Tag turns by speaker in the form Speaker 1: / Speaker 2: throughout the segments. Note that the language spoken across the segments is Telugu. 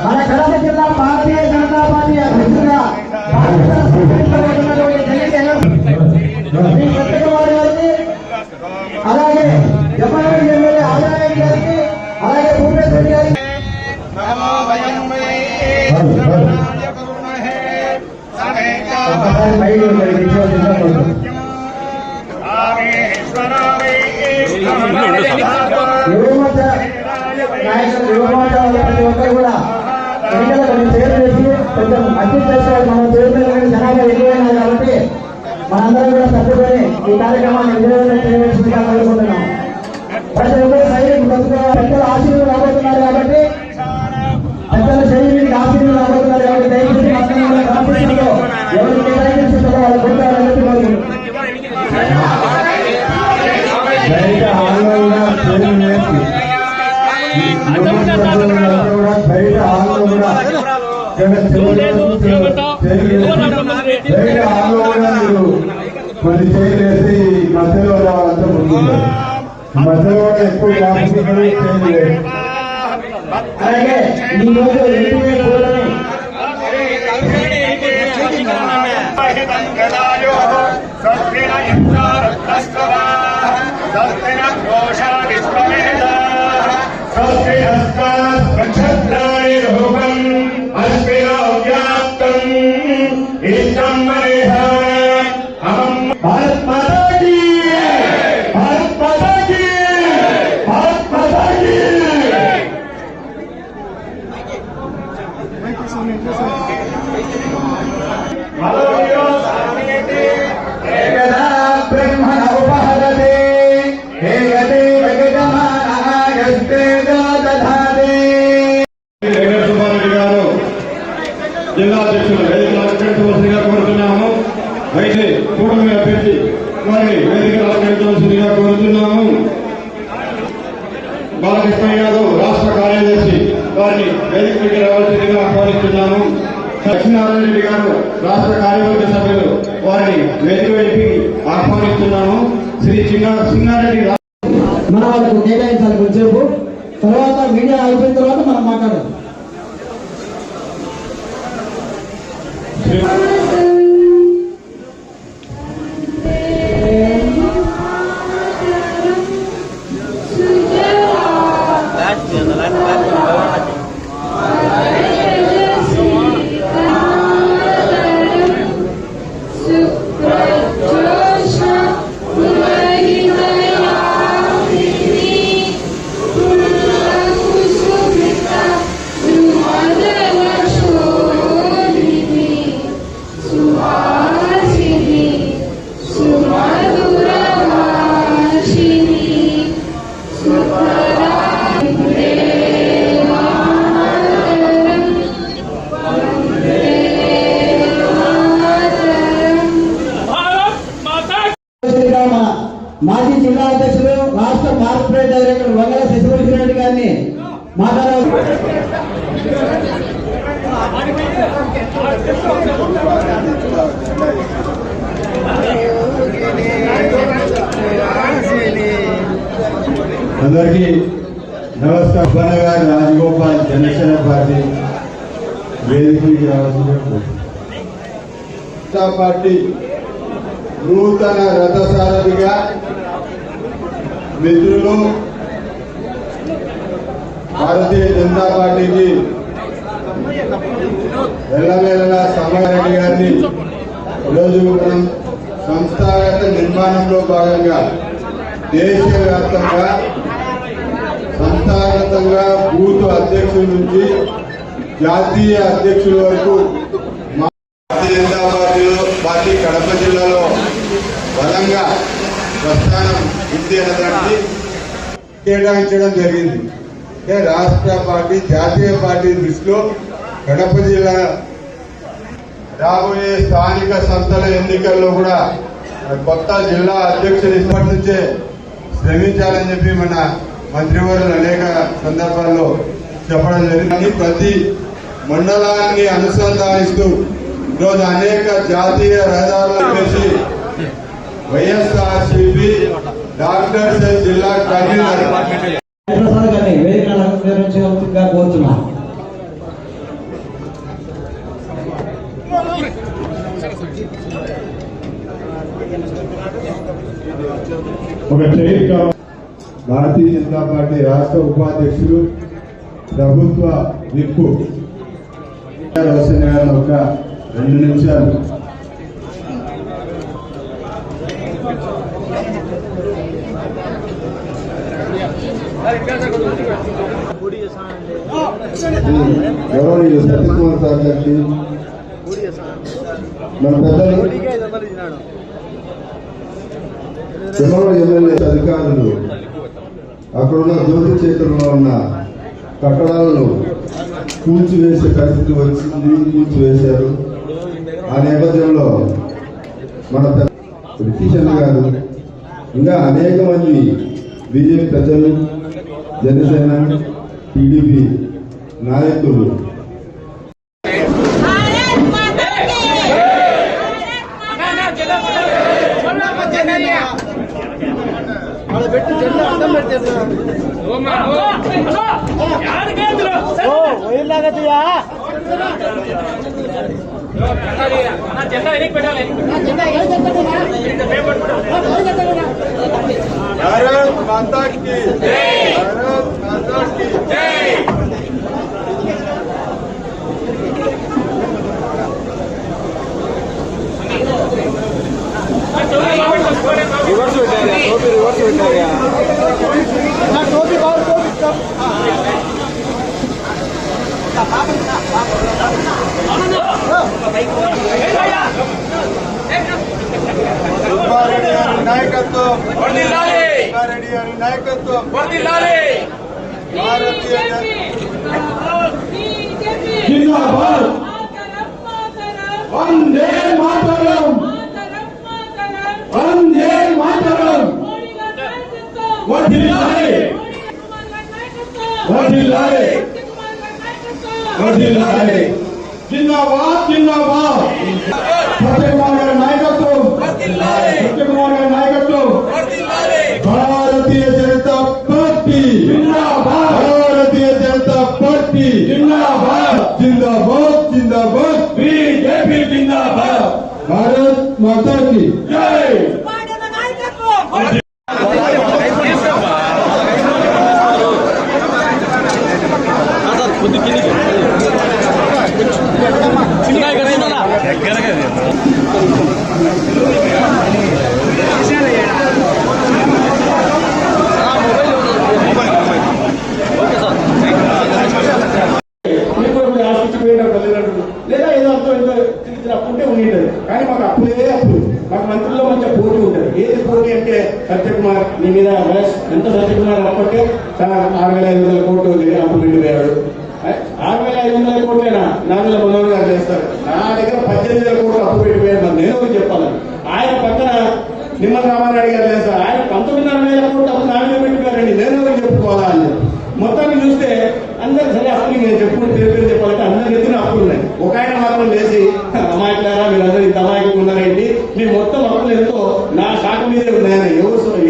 Speaker 1: మన కడప జిల్లా భారతీయ జనతా పార్టీ అధ్యక్షుడిగా అలాగే జపాన్ ఎమ్మెల్యే ఆదాయం గారికి అలాగే భూపేశ్ రెడ్డి గారికి ప్రతి ఒక్కరు కూడా ఎన్నికలు కొంచెం పేరు చేసి కొంచెం అడ్జస్ట్ చేసుకోవాలి. మన పేరు జనాభా ఎక్కువైనా కాబట్టి మనందరం కూడా తప్పుకొని ఈ కార్యక్రమాన్ని విజయవంతం చేయవలసిందిగా కోరుకుంటున్నాం. ప్రతి ఒక్కరు సైనికు పెద్దల ఆశీర్వాదం రాబోతున్నారు కాబట్టి పెద్దల సైనికుడికి ఆశీర్వాదం రాబోతున్నారు కాబట్టి దయచేసి కాంపిటీషన్లో ఎవరు కేటాయించుకుంటారో వాళ్ళు కొట్టాలని కోరుకుంటున్నాం.
Speaker 2: కొన్ని చేయలేసి మధ్యలో వాళ్ళంతా ముందుంటారు. మధ్యలో ఎక్కువ
Speaker 1: అలాగే ఈ రోజు
Speaker 2: भारत माता की, भारत माता की, भारत माता की। ब्रह्मण उपहरते हेगते जगजमानस्ते दधाते। జిల్లా అధ్యక్షులు వేదికగా కోరుతున్నాము. అయితే కూటమి అభ్యర్థి వారిని వేదిక అలంకరించవలసిందిగా కోరుతున్నాము. బాలకృష్ణ యాదవ్ రాష్ట్ర కార్యదర్శి వారిని వేదికకి రావాల్సిందిగా ఆహ్వానిస్తున్నాము. లక్ష్మీనారాయణ రెడ్డి గారు రాష్ట్ర కార్యవర్గ సభ్యులు వారిని వేదిక వైపుకి ఆహ్వానిస్తున్నాము. శ్రీ సింగారెడ్డి
Speaker 1: మన వాళ్ళకు కేటాయించాలి కొంచెంసేపు. తర్వాత మీడియా అయిపోయిన తర్వాత మనం మాట్లాడాలి. మాజీ జిల్లా అధ్యక్షులు రాష్ట్ర కార్పొరేట్ డైరెక్టర్ వంగల శశిభూషణ్ గారిని మాట్లాడారు.
Speaker 2: అందరికీ నమస్కారం. గారు రాజగోపాల్ జనసేన పార్టీ వేదికకి రావాల్సిన పార్టీ నూతన రథసారథిగా మిత్రులు భారతీయ జనతా పార్టీకి ఎల్లవేళలా సమయారెడ్డి గారిని ఈరోజు మనం సంస్థాగత నిర్మాణంలో భాగంగా దేశవ్యాప్తంగా సంస్థాగతంగా బూత్ అధ్యక్షుల నుంచి జాతీయ అధ్యక్షుల వరకు భారతీయ జనతా పార్టీ కడప జిల్లాలో బలంగా ప్రస్థానం ఉంది అనడానికి కేటాయించడం జరిగింది. రాష్ట్ర పార్టీ జాతీయ పార్టీ దృష్టిలో కడప జిల్లా రాబోయే స్థానిక సంస్థల ఎన్నికల్లో కూడా కొత్త జిల్లా అధ్యక్షులు ఇప్పటి నుంచే శ్రమించాలని చెప్పి మన మంత్రివర్యులు అనేక సందర్భాల్లో చెప్పడం జరిగింది. ప్రతి మండలాన్ని అనుసంధానిస్తూ ఈరోజు అనేక జాతీయ రహదారులు చేసి వైఎస్ఆర్సీపీ డాక్టర్స్ జిల్లా కన్వీనర్
Speaker 1: ప్రసాద్ గారిని వేదిక అలంకరించవలసిందిగా కోరుతున్నాను.
Speaker 2: భారతీయ జనతా పార్టీ రాష్ట్ర ఉపాధ్యక్షులు ప్రభుత్వ విప్పు ఒక 2 నిమిషాలు. గౌరవనీయులు సతీష్ కుమార్ సార్ గారికి, మన పెద్దలు ఎమ్మెల్యే అధికారులు అక్కడున్న జ్యోతి క్షేత్రంలో ఉన్న కట్టడాలను కూల్చివేసే పరిస్థితి వచ్చింది, కూల్చివేశారు. ఆ నేపథ్యంలో మన కిషన్ గారు ఇంకా అనేక మంది బీజేపీ పెద్దలు, జనసేన, టీడీపీ నాయకులు భారత్ మాతా కీ జై, భారత్ మాతా కీ జై. రివర్స్ పెట్టారు, టోపీ రివర్స్ పెట్టారు. సుబ్బారెడ్డి గారి నాయకత్వం, సుబ్బారెడ్డి గారి నాయకత్వం, భారతీయ జిందాబాద్, వందే మాతరం, వందే మాతరం, వర్ధిల్లాలి, వర్ధిల్లాలి, వర్ధిల్లాలి, జిందాబాద్, జిందాబాద్. సత్యకుమార్ గారి నాయకత్వం, సత్యకుమార్ గారి నాయకత్వం, భారతీయ జనతా పార్టీ జిందాబాద్, భారతీయ జనతా పార్టీ జిందాబాద్, జిందాబాద్, జిందాబాద్, బీజేపీ జిందాబాద్, భారత్ మాతా కీ జై. లేదా ఏదో అప్పుంటే ఉండేది, కానీ మాకు అప్పులే అప్పులు. మాకు మంత్రుల్లో మంచిగా పోటీ ఉంటుంది. ఏది పోటీ అంటే సత్యకుమార్ మీ మీద ఎంత సత్యకుమార్ అప్పటికే 6,500 కోట్లు అప్పు పెట్టిపోయాడు. 6,500 కోట్లేనా నాలుగుల మనోహర్ గారు చేస్తారు. నా దగ్గర 18,000 కోట్లు అప్పు పెట్టిపోయాడు. మరి నేను ఎవరు చెప్పాలని. ఆయన పక్కన నిమ్మల రామారెడ్డి గారు చేస్తారు. ఆయన 19,500 కోట్లు అప్పు నా మీద పెట్టిపోయారండి. నేను ఎవరు చెప్పుకోవాలా అని మొత్తాన్ని చూస్తే అందరు సరే అప్పులు నేను చెప్పుకుంటే పేరు చెప్పాలంటే అందరి ఎత్తున అప్పులు ఉన్నాయి. ఒక ఆయన మాత్రం లేచి అమాయకులారా మీరందరూ ఇంత అమాయకులు ఉన్నారండి, మీ మొత్తం అప్పులు ఎంతో నా శాఖ మీదే ఉన్నాయని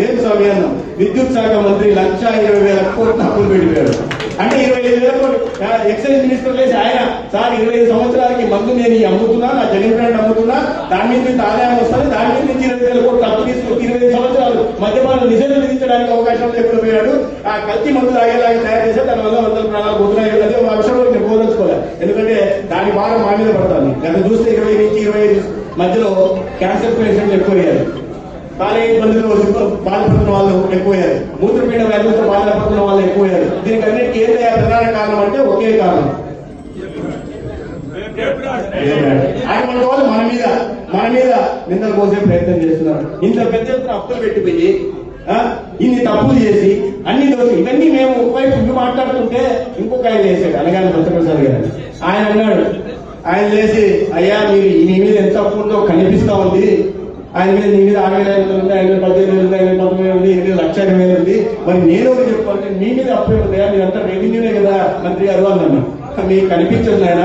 Speaker 2: ఏం సమయాన్ని విద్యుత్ శాఖ మంత్రి 1,20,000 కోట్లు అప్పులు పెట్టిపోయాడు. అంటే 25,000 కోట్లు ఎక్సైజ్ మినిస్టర్ లేచి ఆయన సార్ 25 సంవత్సరాలకి మందు నేను అమ్ముతున్నా, నా జగన్ బ్రాండ్ అమ్ముతున్నా, దాని మీద నుంచి ఆదాయం వస్తుంది, దాని మీద నుంచి 20,000 కోట్లు అప్పు తీసుకుని 25 సంవత్సరాలు మద్యపాన నిషేధం విధించడానికి అవకాశం లేకుండా పోయాడు. ఆ కల్తీ మందు తాగేలాగా తయారు చేస్తే దాని వల్ల 100 ప్రాణాలు పోతున్నాయి. అదే ఆ విషయంలో నేను పోదలుచుకోవాలి. ఎందుకంటే దాని భారం మా మీద పడుతుంది. గత చూస్తే 20 నుంచి 25 మధ్యలో క్యాన్సర్ పేషెంట్లు ఎక్కువయ్యారు, కాలేయ ఇబ్బందులు బాధపడుతున్న వాళ్ళు ఎక్కువయ్యారు, మూత్రపీడ వ్యాధులతో బాధపడుతున్న వాళ్ళు ఎక్కువయ్యారు. దీనికి అన్నిటికీ ఏదే ప్రధాన కారణం అంటే ఒకే కారణం, అటువంటి వాళ్ళు మన మీద నిందలు పోసే ప్రయత్నం చేస్తున్నారు. ఇంత పెద్ద ఎత్తున అప్పులు పెట్టిపోయి ఇన్ని తప్పులు చేసి అన్ని దోషులు ఇవన్నీ మేము ఒకవైపు ఇవి మాట్లాడుతుంటే ఇంకొక ఆయన చేశాడు అనగానే సత్యప్రసాద్ గారు. ఆయన అన్నాడు, ఆయన లేచి అయ్యా మీరు మీ మీద ఎంత అప్పు ఉందో కనిపిస్తా ఉంది, ఆయన మీద నీ మీద 6,500 ఉంది, ఆయన మీద 15,000 ఉంది, ఆయన 19,000 ఉంది, 1,00,000 ఉంది, మరి నేను ఒకటి చెప్పుకోవాలి మీ మీద అప్పు ఉంటుందా, మీరంతా రెవెన్యూనే కదా మంత్రి గారు అన్నాను. మీకు కనిపించదు ఆయన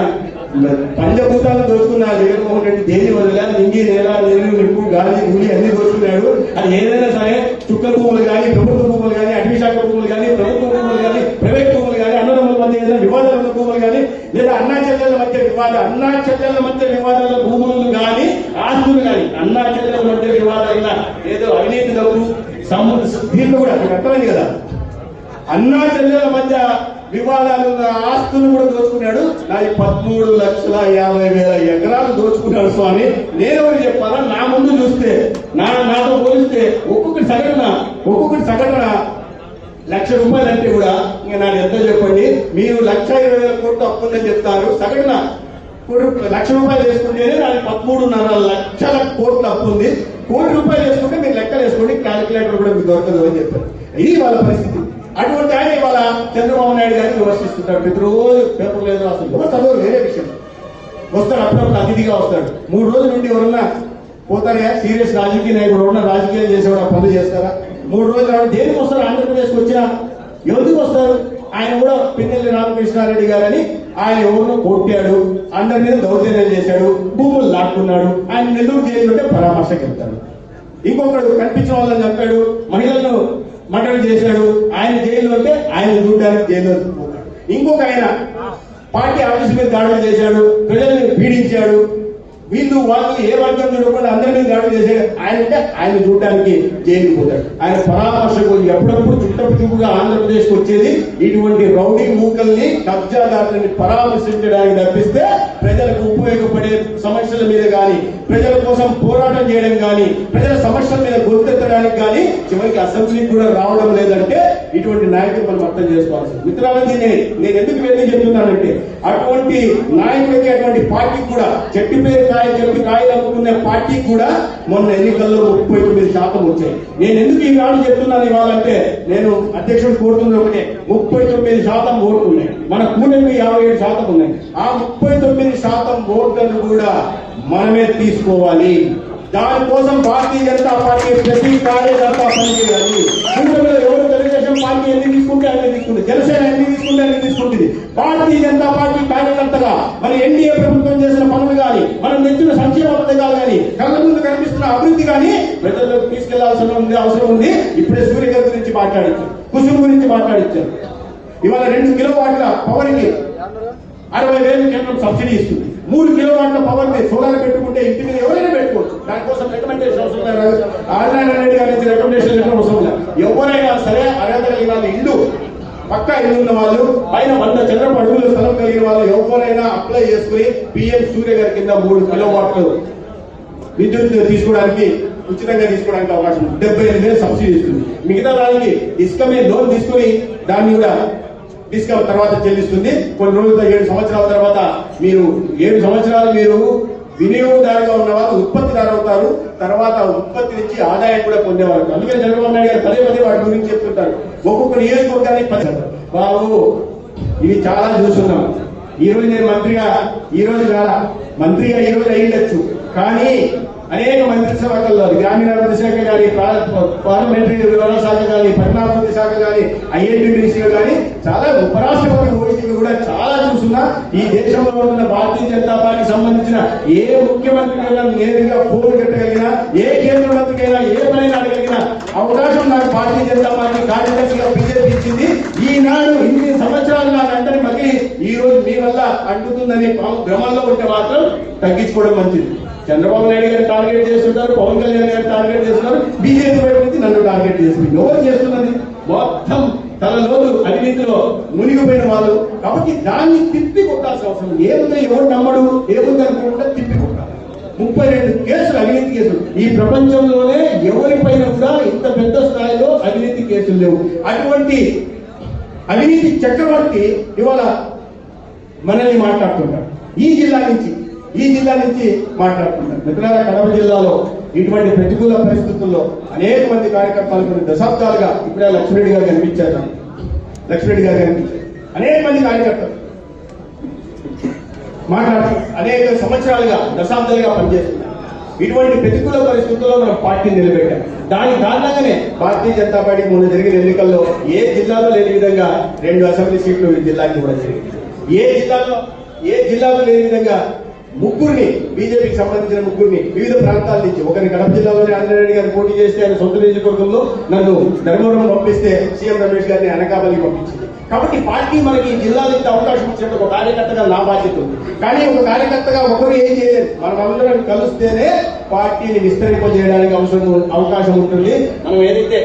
Speaker 3: పంచభూతాలు దోచుకున్న జగన్మోహన్ రెడ్డి దేని వదిలా నింగి నేల నీరు నిప్పు గాలి భూమి అన్ని దోచుకున్నాడు. అది ఏదైనా సరే చుక్కల భూములు కానీ ప్రభుత్వ భూములు కానీ అటవీ శాఖ భూములు కానీ ప్రభుత్వ భూములు కానీ ప్రైవేట్ భూములు కానీ అన్నదమ్ముల మధ్య ఏదైనా వివాదాల భూములు కానీ లేదా అన్నా చెల్లెల మధ్య వివాదాల భూములు కానీ ఆస్తులు కానీ అన్నా చెల్లెల మధ్య వివాదాల ఏదో అవినీతి డబ్బు దీంట్లో కూడా అర్థమైంది కదా. అన్నా చెల్లెల మధ్య వివాదాలు ఆస్తులు కూడా దోచుకున్నాడు. నాది 13,50,000 ఎకరాలు దోచుకున్నాడు స్వామి. నేను చెప్పాలా, నా ముందు చూస్తే నాతో పోలిస్తే ఒక్కొక్కటి సగటున ₹1,00,000 అంటే కూడా ఇంకా నాకు ఎంత చెప్పండి. మీరు 1,20,000 కోట్లు అప్పు ఉందని చెప్తారు. సగటున ₹1,00,000 వేసుకుంటేనే దానికి 13.5 లక్షల కోట్ల అప్పు ఉంది. ₹1,00,00,000 వేసుకుంటే మీరు లెక్కలు వేసుకోండి, క్యాలిక్యులేటర్ కూడా మీకు దొరకదు అని చెప్పారు. ఇది వాళ్ళ పరిస్థితి. అటువంటి ఆయన ఇవాళ చంద్రబాబు నాయుడు గారిని విమర్శిస్తుంటాడు. ప్రతిరోజు పేపర్ లేదు అసలు ఎవరు చదువు వేరే విషయం. వస్తాడు అప్పుడప్పుడు అతిథిగా వస్తాడు. 3 రోజుల నుండి ఎవరన్నా పోతారా? సీరియస్ రాజకీయ నాయకుడు ఎవరన్నా రాజకీయాలు చేసేవాడు పనులు చేస్తారా? 3 రోజులు దేనికి వస్తారు? ఆంధ్రప్రదేశ్కి వచ్చినా ఎందుకు వస్తారు? ఆయన కూడా పిన్నెల్లి రామకృష్ణారెడ్డి గారని ఆయన ఎవరినో కొట్టాడు, అందరి మీద దౌర్జన్యం చేశాడు, భూములు లాక్కున్నాడు. ఆయన నెల్లూరు జైలు పరామర్శకు వెళ్తాడు. ఇంకొకడు కనిపించిన వాళ్ళని చంపాడు, మహిళలను మర్డర్ చేశాడు, ఆయన జైల్లో ఉంటే ఆయన చూడడానికి జైల్లో పోతాడు. ఇంకొక ఆయన పార్టీ ఆఫీస్ మీద దాడులు చేశాడు, ప్రజల్ని పీడించాడు, వీళ్ళు వాళ్ళు ఏ వర్గం చూడకుండా అందరి మీద దాడులు చేశాడు. ఆయన అంటే ఆయన చూడడానికి జైలుకు పోతాడు. ఆయన పరామర్శకు ఎప్పుడప్పుడు చుట్టపుగా ఆంధ్రప్రదేశ్కి వచ్చేది ఇటువంటి రౌడీ మూకల్ని కబ్జాదారులని పరామర్శించడానికి తప్పిస్తే ప్రజలకు ఉపయోగపడే సమస్యల మీద కానీ ప్రజల కోసం పోరాటం చేయడం కానీ ప్రజల సమస్యల మీద గొంతెత్తడానికి కానీ చివరికి అసెంబ్లీకి కూడా రావడం లేదంటే ఇటువంటి నాయకులు మనం అర్థం చేసుకోవాల్సింది. మిత్రులందరినీ నేను ఎందుకు చెప్తున్నానంటే అటువంటి నాయకుడికి అటువంటి పార్టీకి కూడా చెట్టు పేరు చెప్పి కాయలు అమ్ముకునే పార్టీకి కూడా మొన్న ఎన్నికల్లో 39% వచ్చాయి. నేను ఎందుకు ఈ నాడు చెప్తున్నాను ఇవ్వాలంటే నేను అధ్యక్షుడు కోరుతున్న ఒకటే 39% ఓట్లు ఉన్నాయి. మన కూటమి 57% ఉన్నాయి. ఆ 39% ఓట్లను కూడా మనమే తీసుకోవాలి. దానికోసం భారతీయ జనతా పార్టీ ప్రతి కార్యకర్త పనిచేయాలి. కూటమిలో ఎవరు తెలుగుదేశం పార్టీ ఎన్ని తీసుకుంటే అన్ని తీసుకుంటుంది, జనసేన ఎన్ని తీసుకుంటే అన్ని తీసుకుంటుంది. భారతీయ జనతా పార్టీ కార్యకర్తగా మన ఎన్డీఏ ప్రభుత్వం చేసిన పనులు కానీ మనం తెచ్చిన సంక్షేమ పథకాలు కానీ కళ్ళ ముందు కనిపిస్తున్న అభివృద్ధి కానీ ప్రజల్లోకి తీసుకెళ్లాల్సిన అవసరం ఉంది. ఇప్పుడే సూర్య గారి గురించి మాట్లాడించారు, కుసుమ్ గురించి మాట్లాడించారు. ఇవాళ 2 కిలోవాట్ల పవర్ కి 60,000 కేంద్రం సబ్సిడీ ఇస్తుంది. 3 కిలోవాట్ల పవర్ ని సోలార్ పెట్టుకుంటే ఇంటి మీద ఎవరైనా పెట్టుకోవచ్చు. దానికోసం రికమెండేషన్ అవసరం లేదు. ఆర్నారాయణ రెడ్డి గారి నుంచి రికమెండేషన్ లెటర్ అవసరం లేదు. ఎవరైనా సరే అర్హత కలిగిన ఇల్లు పక్కా ఇల్లు ఉన్న వాళ్ళు పైన 100 చదరపు అడుగుల స్థలం కలిగిన వాళ్ళు ఎవరైనా అప్లై చేసుకుని పిఎం సూర్య గారి కింద 3 కిలోవాట్లు విద్యుత్ తీసుకోవడానికి ఉచితంగా తీసుకోవడానికి అవకాశం ఉంది. 75,000 సబ్సిడీ ఇస్తుంది. మిగతా దానికి ఇసుక మీద లోన్ తీసుకుని దాన్ని కూడా డిస్కౌంట్ తర్వాత చెల్లిస్తుంది. కొన్ని రోజులతో 7 సంవత్సరాల తర్వాత మీరు 7 సంవత్సరాలు మీరు వినియోగదారుగా ఉన్నవారు ఉత్పత్తిదారు అవుతారు. తర్వాత ఉత్పత్తి నుంచి ఆదాయం కూడా పొందేవారు. అందుకే చంద్రబాబు నాయుడు గారు పదే వాటి గురించి చెప్తుంటారు. ఒక్కొక్క నియోజకవర్గానికి బాబు ఇవి చాలా చూస్తున్నాం. ఈ రోజు నేను మంత్రిగా ఈ రోజు అయ్యిండొచ్చు, కానీ అనేక మంత్రి శాఖల్లో గ్రామీణాభివృద్ధి శాఖ కానీ పార్లమెంటరీ వ్యవహారాల శాఖ కానీ పట్టణాభివృద్ధి శాఖ కానీ ఐఐటి మినిస్టర్ కానీ చాలా ఉపరాష్ట్రపతి ఓడికి కూడా చాలా చూస్తున్నా. ఈ దేశంలో ఉన్న భారతీయ జనతా పార్టీకి సంబంధించిన ఏ ముఖ్యమంత్రికైనా నేరుగా ఫోన్ కట్టగలిగినా, ఏ కేంద్ర మంత్రికైనా ఏ పనైనా అడగలిగిన అవకాశం నాకు భారతీయ జనతా పార్టీ కార్యదర్శిగా బీజేపీ ఇచ్చింది. ఈనాడు ఇన్ని సంవత్సరాలు నాకు అంటే మళ్ళీ ఈ రోజు మీ వల్ల అంటుతుందని భ్రమంలో ఉంటే మాత్రం తగ్గించుకోవడం మంచిది. చంద్రబాబు నాయుడు గారిని టార్గెట్ చేస్తుంటారు, పవన్ కళ్యాణ్ గారిని టార్గెట్ చేస్తున్నారు, బీజేపీ వైపు నుంచి నన్ను టార్గెట్ చేస్తుంది. ఎవరు చేస్తున్నది? మొత్తం తనలోను అవినీతిలో మునిగిపోయిన వాళ్ళు. కాబట్టి దాన్ని తిప్పి కొట్టాల్సిన అవసరం ఏముందో, ఎవరు నమ్మడు ఏముంది అనుకోకుండా తిప్పి కొట్టాలి. 32 కేసులు అవినీతి కేసులు ఈ ప్రపంచంలోనే ఎవరిపైన కూడా ఇంత పెద్ద స్థాయిలో అవినీతి కేసులు లేవు. అటువంటి అవినీతి చక్రవర్తి ఇవాళ మనల్ని మాట్లాడుతుంటారు. ఈ జిల్లా నుంచి మాట్లాడుతున్నారు. మిత్రులారా, కడప జిల్లాలో ఇటువంటి ప్రతికూల పరిస్థితుల్లో అనేక మంది కార్యకర్తలు కొన్ని దశాబ్దాలుగా ఇప్పుడే లక్ష్మీరెడ్డి గారు కనిపించారు. అనేక మంది కార్యకర్తలు మాట్లాడుతున్నారు. అనేక సంవత్సరాలుగా దశాబ్దాలుగా పనిచేస్తున్నారు. ఇటువంటి ప్రతికూల పరిస్థితుల్లో మనం పార్టీని నిలబెట్టాం. దాని కారణంగానే భారతీయ జనతా పార్టీ మొన్న జరిగిన ఎన్నికల్లో ఏ జిల్లాలో లేని విధంగా 2 అసెంబ్లీ సీట్లు ఈ జిల్లాకి కూడా జరిగింది. ఏ జిల్లాలో ఏ జిల్లాలో లేని విధంగా ముగ్గురిని బీజేపీకి సంబంధించిన ముగ్గురిని వివిధ ప్రాంతాల నుంచి, ఒకరిని కడప జిల్లాలోని ఆంజనేయుడు గారిని పోటీ చేస్తే ఆయన సొంత నియోజకవర్గంలో నన్ను ధర్మవరం పంపిస్తే సీఎం రమేష్ గారిని అనకాపల్లి పంపించింది. కాబట్టి పార్టీ మనకి ఈ జిల్లాలో ఇంత అవకాశం ఇచ్చినట్టు ఒక కార్యకర్తగా నా బాధ్యత ఉంది. కానీ ఒక కార్యకర్తగా ఒకరు ఏం చేయలేదు. మనం అందరం కలిస్తేనే పార్టీని విస్తరింపజేయడానికి అవకాశం ఉంటుంది. మనం ఏదైతే